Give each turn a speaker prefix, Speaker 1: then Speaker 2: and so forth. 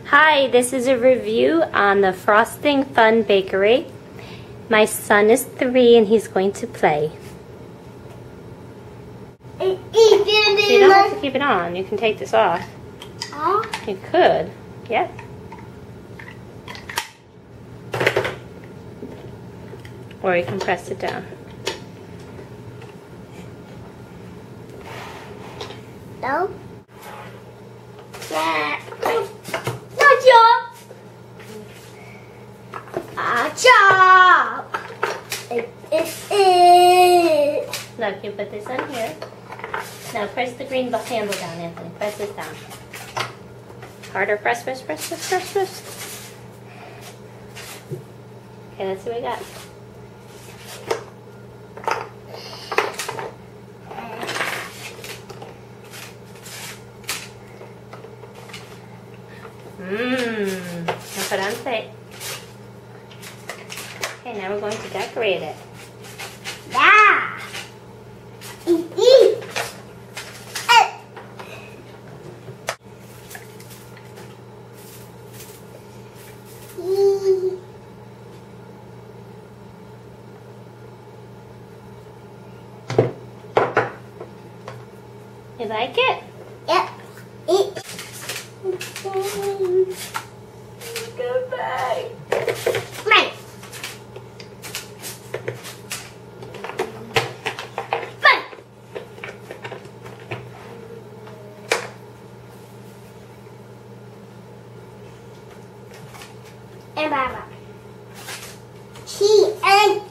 Speaker 1: Hi, this is a review on the Frosting Fun Bakery. My son is 3 and he's going to play. You don't have to keep it on. You can take this off. You could. Yep. Or you can press it down.
Speaker 2: No. Yeah.
Speaker 1: Look, you put this on here. Now press the green handle down, Anthony. Press this down. Harder. Press. Okay, let's see what we got. Now put on plate. Okay, now we're going to decorate it.
Speaker 2: Yeah.
Speaker 1: You like it?
Speaker 2: Yep.
Speaker 1: Goodbye.
Speaker 2: Right. And Baba. She and